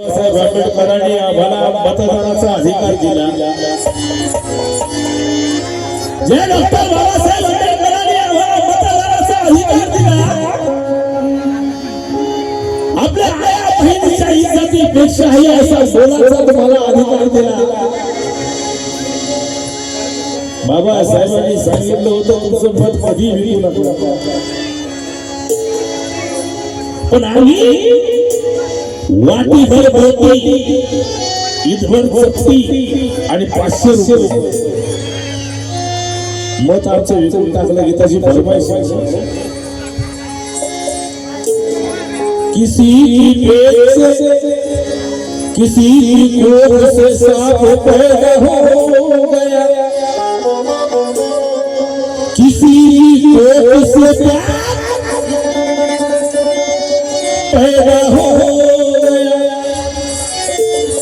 बाबासाहेब आंबेडकरांनी आम्हाला मतदानाचा अधिकार दिला. जे डॉक्टर बाबासाहेब आंबेडकरांनी आम्हाला मतदानाचा अधिकार दिला, आपल्या आया बहिणीच्या इज्जतीपेक्षाही असा बोलायचा तुम्हाला अधिकार दिला. बाबासाहेबांनी सांगितलं होतं तुमचं मत कधी विकू नका, पण आम्ही वाटीभर बोटी, ईदभर चपटी आणि 500 रुपये मत आमचं विकून टाकलं. गीताची फरमाईश, किसी कोख से सांप पैदा हो गया, किसी कोख से पैदा हो गया,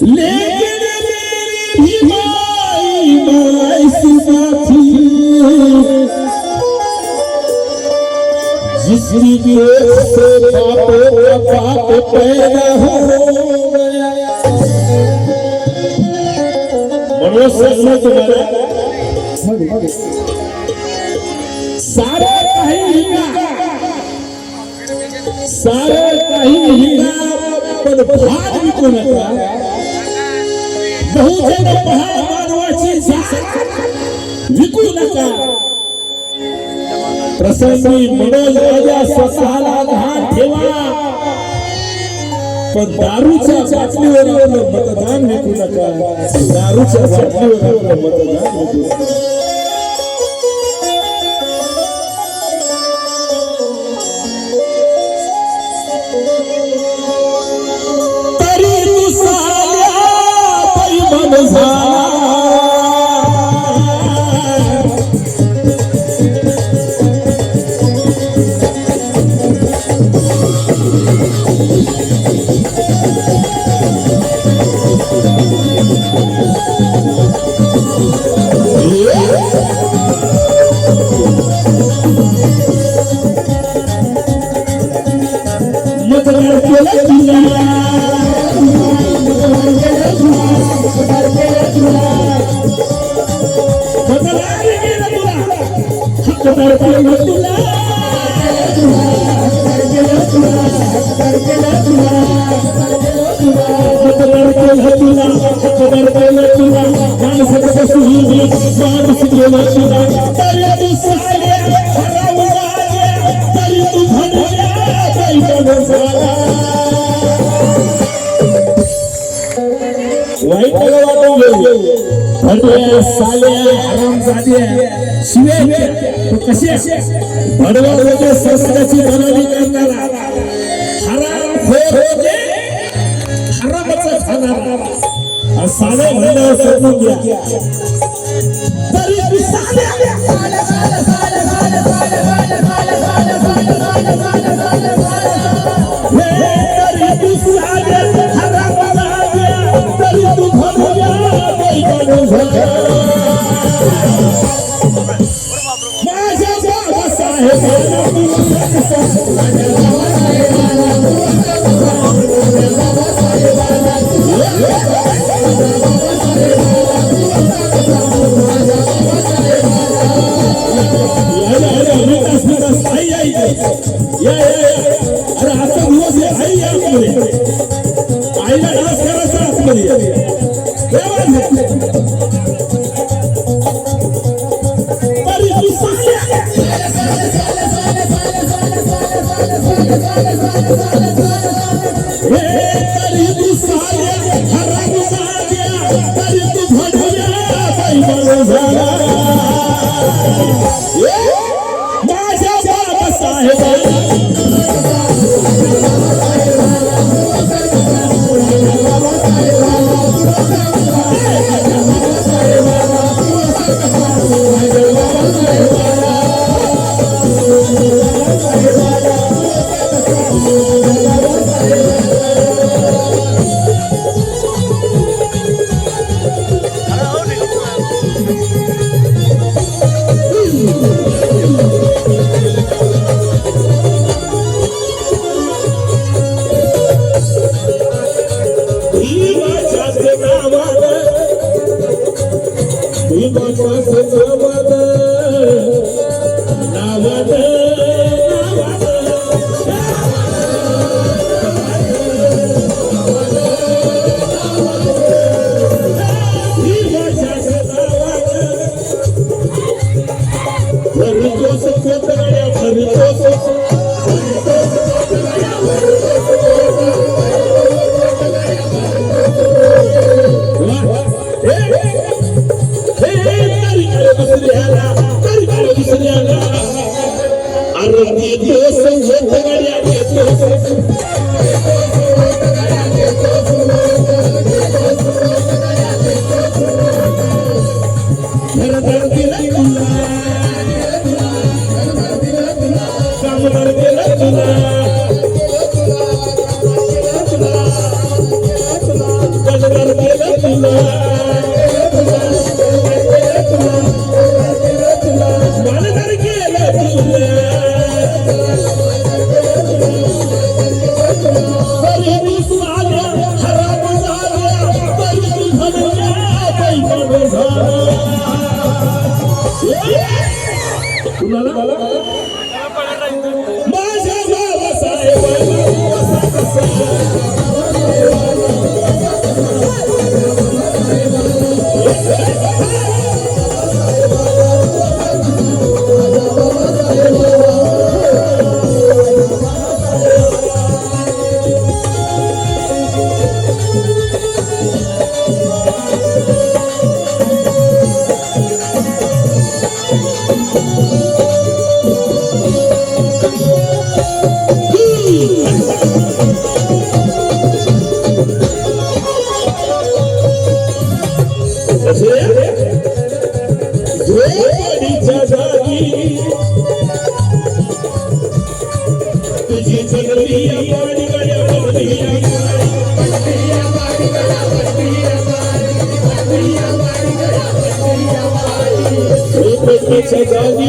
लेकिन मेरी माई साथी जिसकी कोख से बापों का बाप पैदा हो गया. मनोज सर तुम्हारा सारे काही पण भाग विकू नका. बहुजन मानवाची जात विकू नका. प्रसंगी मनोज राजा स्वतःला लहान ठेवा, पण दारूच्या बाटलीवर आपलं मतदान विकू नका. दारूच्या बाटलीवर आपलं मतदान विकू नका. संस्थेची बनवणी करणारा हरामच खाणारा साले म्हणल्यावर समजून घ्या.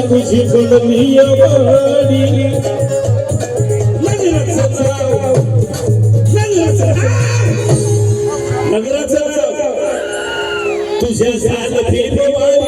तुझी बनली वाडी नगराचा तुझ्या सारखी एक बार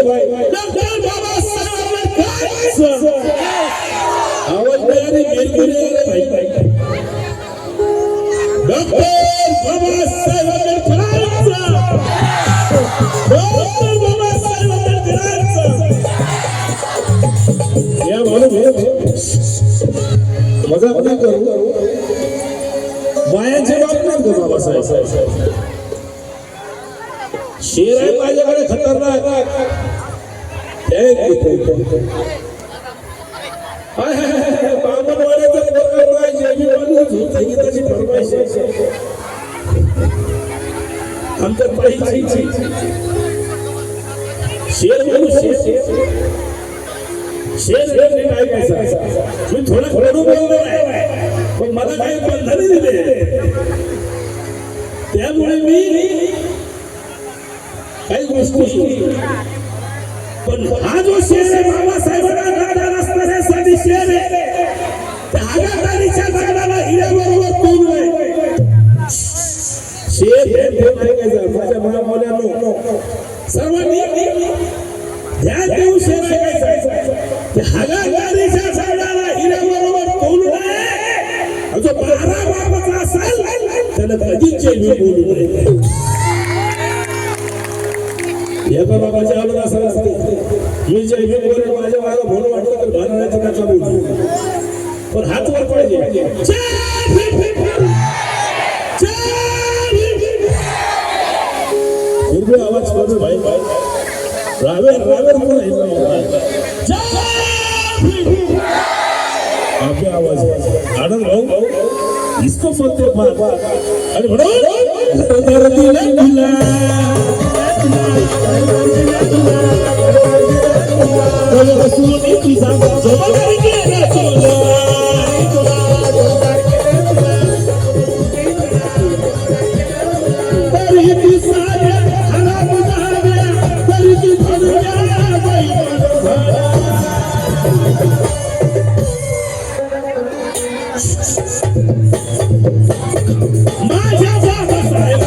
भाई डॉक्टर बाबासाहेब आवाज भाई डॉक्टर बाबासाहेब या मालूम है मजाक नहीं करू बायांचे बाप नाही का बाबासाहेब शेर आहे माझ्याकडे खतरनाक शेर मी थोडं थोडं बोललो आहे पण मला काही बंधने दिले त्यामुळे मी काही गोष्टी पण हा जो शेर आहे बाबासाहेबांना गाडा नसणाऱ्यासाठी शेर आहे त्या आगादारीच्या गाडाला हिऱ्याबरोबर तोडलंय शेर हे ऐकायचं माझ्या महामौल्यांनो सर्वांनी ध्यान देऊन शेर ऐकायचं त्या आगादारीच्या गाडाला हिऱ्याबरोबर तोडलंय जो 12 बाबाचा असेल त्याला कधीच जय बोलू नये एका बाबाच्या आलं असं असते मी जय भीम बोलून माझ्या मागं म्हणून वाटतं तर भारताचा नका बोलू पण हात वर पाहिजे फिर आवाज करू भाई रावेर कोण आपले आवाज आनंद भाऊ असतो म्हणते बाबा आणि म्हणून घरदार दिलं तुला सोनी तुझा जोडदार केला तुला तरी ती साऱ्या हराम झाल्या तरी ती भरल्या बाई माझ्या बाबासाहेब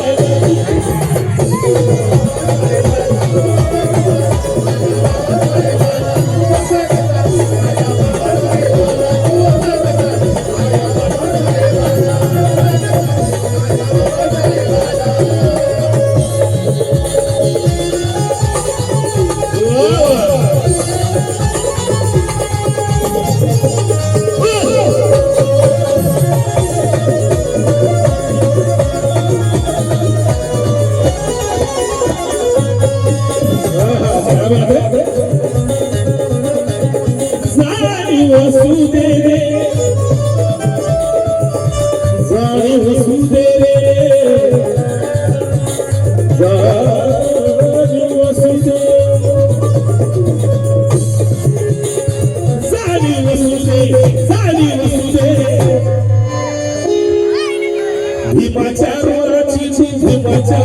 वसुदेरे जाणी वसुदेरे जाणी वसुदेरे जाणी वसुदेरे जाणी वसुदेरे भीमाच्या रोराची भीमाच्या